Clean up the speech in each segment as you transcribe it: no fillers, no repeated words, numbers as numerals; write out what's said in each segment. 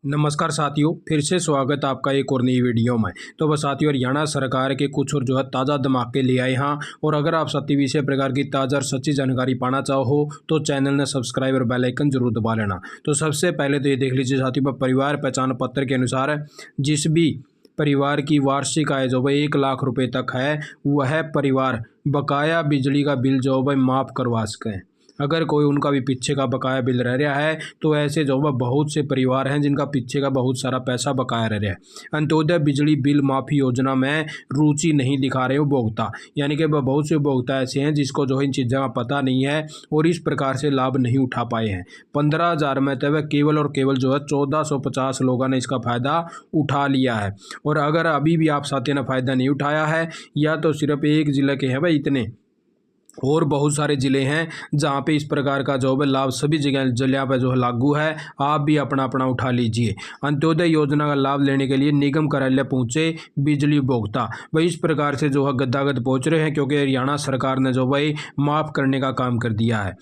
नमस्कार साथियों, फिर से स्वागत आपका एक और नई वीडियो में। तो बस साथियों, हरियाणा सरकार के कुछ और ताज़ा धमाके ले आए हैं। और अगर आप साथी इसी प्रकार की ताज़ा और सच्ची जानकारी पाना चाहो तो चैनल ने सब्सक्राइब और बेल आइकन जरूर दबा लेना। तो सबसे पहले तो ये देख लीजिए साथियों, परिवार पहचान पत्र के अनुसार जिस भी परिवार की वार्षिक आय जो भाई 1 लाख रुपए तक है, वह परिवार बकाया बिजली का बिल जो भाई माफ़ करवा सकें। अगर कोई उनका भी पीछे का बकाया बिल रह रहा है तो ऐसे जो है बहुत से परिवार हैं जिनका पीछे का बहुत सारा पैसा बकाया रह रहा है। अंत्योदय बिजली बिल माफ़ी योजना में रुचि नहीं दिखा रहे उपभोक्ता, यानी कि बहुत से उपभोक्ता ऐसे हैं जिसको जो है इन चीज़ों का पता नहीं है और इस प्रकार से लाभ नहीं उठा पाए हैं। 15,000 में तो वह केवल और केवल जो है 1450 लोगों ने इसका फ़ायदा उठा लिया है। और अगर अभी भी आप साथी ने फ़ायदा नहीं उठाया है या तो सिर्फ एक ज़िले के हैं भाई इतने, और बहुत सारे ज़िले हैं जहाँ पे इस प्रकार का जो है लाभ सभी जगह जिले पे जो है लागू है। आप भी अपना अपना उठा लीजिए। अंत्योदय योजना का लाभ लेने के लिए निगम कार्यालय पहुँचे बिजली उपभोक्ता। भाई इस प्रकार से जो है गद्दागद पहुँच रहे हैं क्योंकि हरियाणा सरकार ने जो भाई माफ़ करने का काम कर दिया है।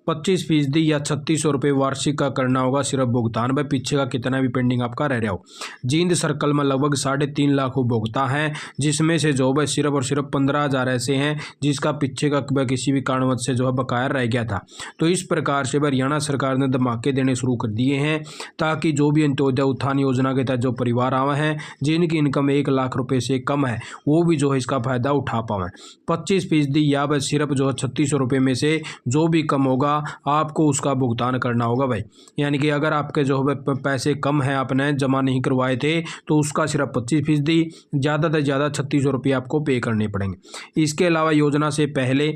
25% या 3600 रुपये वार्षिक का करना होगा सिर्फ भुगतान। भाई पीछे का कितना भी पेंडिंग आपका रह रहा हो। जींद सर्कल में लगभग 3.5 लाख उपभोक्ता हैं, जिसमें से जो है सिर्फ और सिर्फ 15,000 ऐसे हैं जिसका पीछे का किसी भी कारणवश से जो है बकाया रह गया था। तो इस प्रकार से हरियाणा सरकार ने धमाके देने शुरू कर दिए हैं ताकि जो भी अंत्योदय उत्थान योजना के तहत जो परिवार आए हैं जिनकी इनकम 1 लाख रुपये से कम है वो भी जो है इसका फायदा उठा पाएँ। 25% या बस सिर्फ जो है 3600 रुपये में से जो भी कम होगा आपको उसका भुगतान करना होगा भाई। यानी कि अगर आपके जो है पैसे कम हैं, आपने जमा नहीं करवाए थे, तो उसका सिर्फ 25%, ज़्यादा से ज़्यादा 3600 रुपये आपको पे करने पड़ेंगे। इसके अलावा योजना से पहले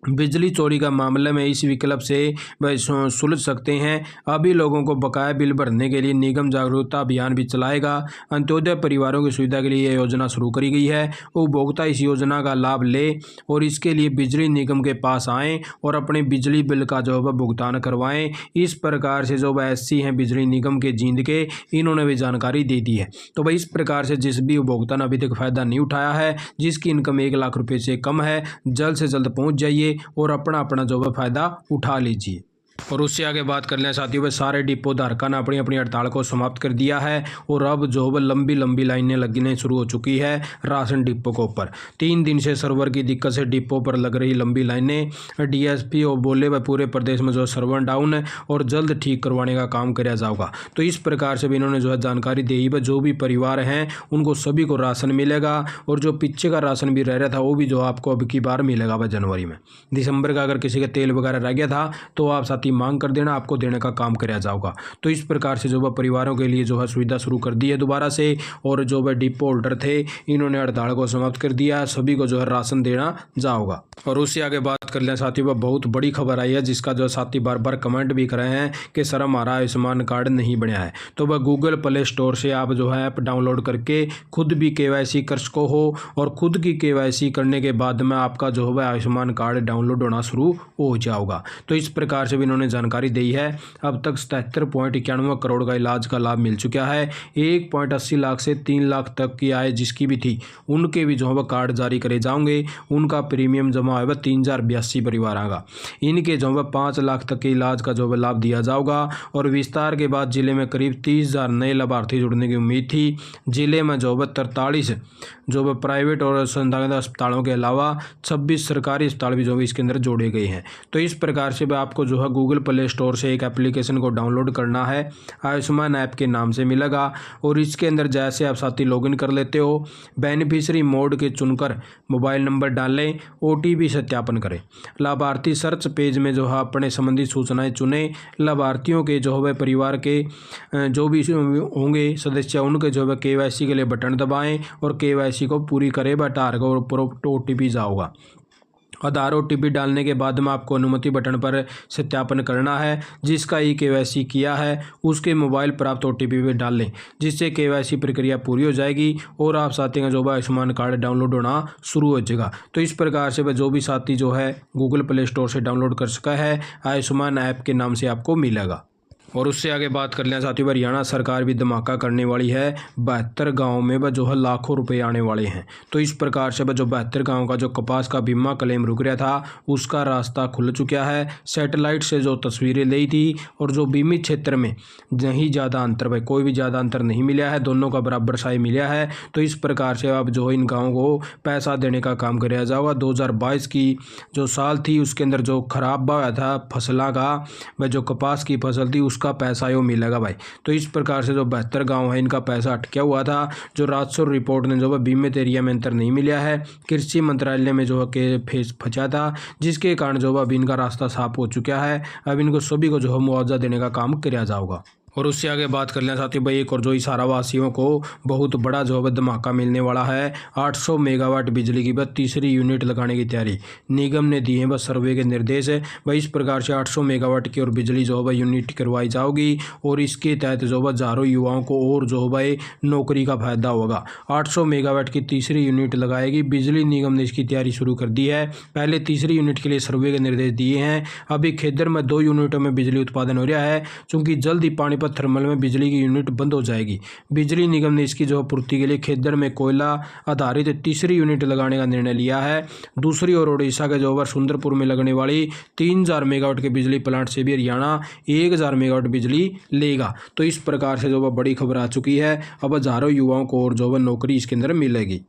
बिजली चोरी का मामले में इस विकल्प से वह सुलझ सकते हैं। अभी लोगों को बकाया बिल भरने के लिए निगम जागरूकता अभियान भी चलाएगा। अंत्योदय परिवारों की सुविधा के लिए यह योजना शुरू करी गई है। उपभोक्ता इस योजना का लाभ ले और इसके लिए बिजली निगम के पास आएँ और अपने बिजली बिल का जो है भुगतान करवाएँ। इस प्रकार से जो एससी हैं बिजली निगम के जींद के, इन्होंने भी जानकारी दे दी है। तो भाई इस प्रकार से जिस भी उपभोक्ता ने अभी तक फ़ायदा नहीं उठाया है, जिसकी इनकम 1 लाख रुपये से कम है, जल्द से जल्द पहुँच जाइए और अपना अपना जो है फायदा उठा लीजिए। और उससे आगे बात कर लें साथियों, सारे डिपो धारकों ने अपनी अपनी हड़ताल को समाप्त कर दिया है और अब जो है लंबी लंबी लाइनें लगने शुरू हो चुकी है राशन डिपो के ऊपर। 3 दिन से सर्वर की दिक्कत से डिपो पर लग रही लंबी लाइनें। डीएसपी और बोले वह पूरे प्रदेश में जो सर्वर डाउन है और जल्द ठीक करवाने का काम किया जाएगा। तो इस प्रकार से भी इन्होंने जो है जानकारी दी है। जो भी परिवार हैं उनको सभी को राशन मिलेगा और जो पीछे का राशन भी रह रहा था वो भी जो आपको अब की बार मिलेगा वह जनवरी में। दिसंबर का अगर किसी का तेल वगैरह रह गया था तो आप साथ मांग कर देना, आपको देने का काम किया जाएगा। तो इस प्रकार से जो है परिवारों के लिए जो है सुविधा शुरू कर दी है दोबारा से। और जो है डिपो होल्डर थे इन्होंने हड़ताल को समाप्त कर दिया है, सभी को जो है राशन देना जाएगा। और उससे आगे बात कर लें साथियों, वह बहुत बड़ी खबर आई है जिसका जो साथी बार बार कमेंट भी कर रहे हैं कि सर हमारा आयुष्मान कार्ड नहीं बना है। तो वह गूगल प्ले स्टोर से आप जो है ऐप डाउनलोड करके खुद भी केवाईसी कर सको हो और खुद की केवाईसी करने के बाद में आपका जो है आयुष्मान कार्ड डाउनलोड होना शुरू हो जाएगा। तो इस प्रकार से भी इन्होंने जानकारी दी है। अब तक 77.91 करोड़ का इलाज का लाभ मिल चुका है। 1.80 लाख से 3 लाख तक की आय जिसकी भी थी उनके भी जो है कार्ड जारी करे जाएंगे। उनका प्रीमियम जमा है 3082 परिवार आएगा। इनके जो है 5 लाख तक के इलाज का जो है लाभ दिया जाएगा। और विस्तार के बाद जिले में करीब 30,000 नए लाभार्थी जुड़ने की उम्मीद थी। जिले में जो है 43 जो है प्राइवेट और संस्थागत अस्पतालों के अलावा 26 सरकारी अस्पताल भी जो है इसके अंदर जोड़े गए हैं। तो इस प्रकार से आपको जो है गूगल प्ले स्टोर से एक एप्लीकेशन को डाउनलोड करना है, आयुष्मान ऐप के नाम से मिलेगा। और इसके अंदर जैसे आप साथी लॉगिन कर लेते हो, बेनिफिशियरी मोड के चुनकर मोबाइल नंबर डालें, ओटीपी सत्यापन करें। लाभार्थी सर्च पेज में जो है अपने संबंधी सूचनाएं चुनें। लाभार्थियों के जो है परिवार के जो भी होंगे सदस्य उनके जो है केवाईसी के लिए बटन दबाएं और केवाईसी को पूरी करें। बटार का ऊपर ओटीपी जाओगा। आधार ओटीपी डालने के बाद में आपको अनुमति बटन पर सत्यापन करना है। जिसका ई केवाईसी किया है उसके मोबाइल प्राप्त ओटीपी भी डाल लें, जिससे केवाईसी प्रक्रिया पूरी हो जाएगी और आप साथी का जो है आयुष्मान कार्ड डाउनलोड होना शुरू हो जाएगा। तो इस प्रकार से वह जो भी साथी जो है गूगल प्ले स्टोर से डाउनलोड कर सका है, आयुष्मान ऐप के नाम से आपको मिलेगा। और उससे आगे बात कर लें साथियों, हरियाणा सरकार भी धमाका करने वाली है। 72 गाँव में वह जो है लाखों रुपए आने वाले हैं। तो इस प्रकार से वह जो 72 गाँव का जो कपास का बीमा क्लेम रुक रहा था उसका रास्ता खुल चुका है। सैटेलाइट से जो तस्वीरें ली थी और जो बीमित क्षेत्र में नहीं ज़्यादा अंतर, भाई कोई भी ज़्यादा अंतर नहीं मिला है, दोनों का बराबर साई मिला है। तो इस प्रकार से अब जो इन गाँव को पैसा देने का काम किया जाएगा। 2022 की जो साल थी उसके अंदर जो खराब हुआ था फसलों का, वह जो कपास की फसल थी उसका पैसा यो मिलेगा भाई। तो इस प्रकार से जो 72 गांव है इनका पैसा अटका हुआ था, जो राजस्व रिपोर्ट ने जो है बीमित एरिया में अंतर नहीं मिला है, कृषि मंत्रालय में जो है के फेस फंसा था, जिसके कारण जो अब इनका रास्ता साफ हो चुका है। अब इनको सभी को जो है मुआवजा देने का काम किया जाएगा। और उससे आगे बात कर लें साथियों भाई, एक और जो इशारा वासियों को बहुत बड़ा जो है धमाका मिलने वाला है। 800 मेगावाट बिजली की बस तीसरी यूनिट लगाने की तैयारी निगम ने दी है बस सर्वे के निर्देश है भाई। इस प्रकार से 800 मेगावाट की और बिजली जो है भाई यूनिट करवाई जाएगी और इसके तहत जो है हजारों युवाओं को और जो है भाई नौकरी का फायदा होगा। 800 मेगावाट की तीसरी यूनिट लगाएगी बिजली निगम ने, इसकी तैयारी शुरू कर दी है। पहले तीसरी यूनिट के लिए सर्वे के निर्देश दिए हैं। अभी खेदर में 2 यूनिटों में बिजली उत्पादन हो रहा है, चूँकि जल्द ही पानीपत थर्मल में बिजली की यूनिट बंद हो जाएगी। बिजली निगम ने इसकी जो पूर्ति के लिए खेदर में कोयला आधारित तीसरी यूनिट लगाने का निर्णय लिया है। दूसरी ओर ओडिशा के जो सुंदरपुर में लगने वाली 3000 मेगावाट के बिजली प्लांट से भी हरियाणा 1000 मेगावाट बिजली लेगा। तो इस प्रकार से जो बड़ी खबर आ चुकी है, अब हजारों युवाओं को और जो नौकरी इसके अंदर मिलेगी।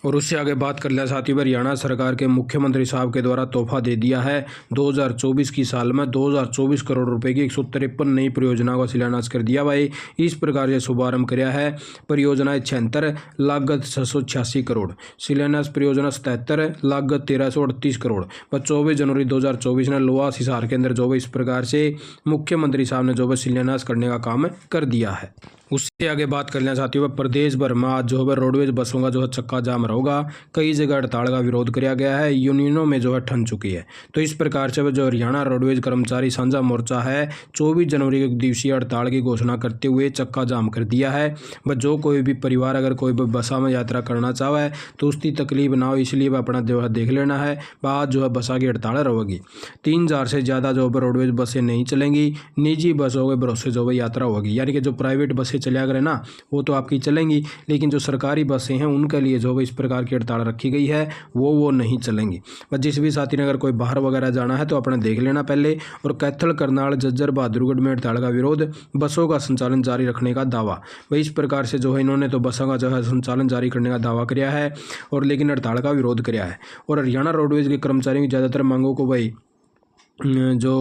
और उससे आगे बात कर लिया साथियों, हरियाणा सरकार के मुख्यमंत्री साहब के द्वारा तोहफा दे दिया है। 2024 की साल में 2024 करोड़ रुपए की 153 नई परियोजनाओं का शिलान्यास कर दिया भाई। इस प्रकार से शुभारंभ किया है। परियोजनाएं 76, लागत 686 करोड़। शिलान्यास परियोजना 77, लागत 1338 करोड़। 24 जनवरी 2024 ने लोहास हिसार के अंदर जो इस प्रकार से मुख्यमंत्री साहब ने जो शिलान्यास करने का काम कर दिया है। उससे आगे बात कर लें साथियों, प्रदेश भर में आज जो है रोडवेज बसों का जो है चक्का जाम होगा। कई जगह हड़ताल का विरोध किया गया है, यूनियनों में जो है ठन चुकी है। तो इस प्रकार से जो हरियाणा रोडवेज कर्मचारी साझा मोर्चा है 24 जनवरी को एक दिवसीय हड़ताल की घोषणा करते हुए चक्का जाम कर दिया है। वह जो कोई भी परिवार अगर कोई भी बसा में यात्रा करना चाहे तो उसकी तकलीफ ना हो, इसलिए वह अपना जो है देख लेना है। आज जो है बसा की हड़ताल रहेगी। 3000 से ज़्यादा जो है रोडवेज बसें नहीं चलेंगी। निजी बसों के भरोसे जो है यात्रा होगी, यानी कि जो प्राइवेट बसें चलिया करें ना वो तो आपकी चलेंगी, लेकिन जो सरकारी बसें हैं उनके लिए जो इस प्रकार की हड़ताल रखी गई है वो नहीं चलेंगी। बस जिस भी साथी ने अगर कोई बाहर वगैरह जाना है तो अपना देख लेना पहले। और कैथल, करनाल, झज्जर, बहादुरगढ़ में हड़ताल का विरोध, बसों का संचालन जारी रखने का दावा। भाई इस प्रकार से जो है इन्होंने तो बसों का जो है संचालन जारी करने का दावा किया है और लेकिन हड़ताल का विरोध किया है। और हरियाणा रोडवेज के कर्मचारियों की ज़्यादातर मांगों को भाई जो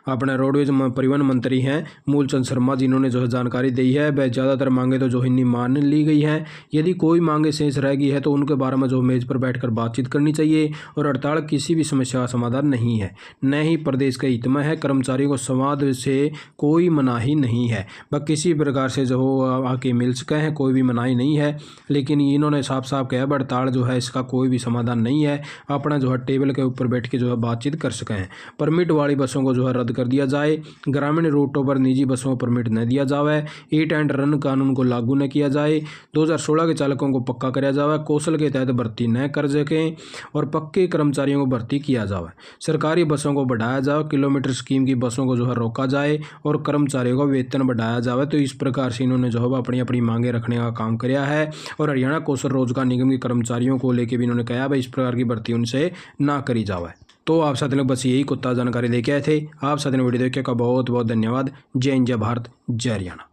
अपने रोडवेज परिवहन मंत्री हैं मूलचंद शर्मा जिन्होंने जो है जानकारी दी है, वह ज़्यादातर मांगे तो जो हिंदी मान ली गई हैं। यदि कोई मांगे शेष रह गई है तो उनके बारे में जो मेज़ पर बैठकर बातचीत करनी चाहिए। और हड़ताल किसी भी समस्या का समाधान नहीं है, न ही प्रदेश के हित में है। कर्मचारियों को संवाद से कोई मनाही नहीं है, वह किसी प्रकार से जो आके मिल सके हैं, कोई भी मनाही नहीं है। लेकिन इन्होंने साफ साफ कहा हड़ताल जो है इसका कोई भी समाधान नहीं है, अपना जो है टेबल के ऊपर बैठ के जो है बातचीत कर सकें। परमिट वाली बसों को जो है रद्द कर दिया जाए। ग्रामीण रूटों पर निजी बसों को परमिट न दिया जाए। ईट एंड रन कानून को लागू न किया जाए। 2016 के चालकों को पक्का कराया जाए। कौशल के तहत भर्ती न कर सकें और पक्के कर्मचारियों को भर्ती किया जाए। सरकारी बसों को बढ़ाया जाए। किलोमीटर स्कीम की बसों को जो है रोका जाए और कर्मचारियों का वेतन बढ़ाया जाए। तो इस प्रकार से इन्होंने जो है अपनी अपनी मांगे रखने का काम किया है। और हरियाणा कौशल रोजगार निगम के कर्मचारियों को लेकर भी इन्होंने कहा भाई इस प्रकार की भर्ती उनसे ना करी जाए। तो आप साथ लोग बस यही कुत्ता जानकारी लेके आए थे। आप साथ ने वीडियो देखने का बहुत बहुत धन्यवाद। जय हिंद, जय भारत, जय हरियाणा।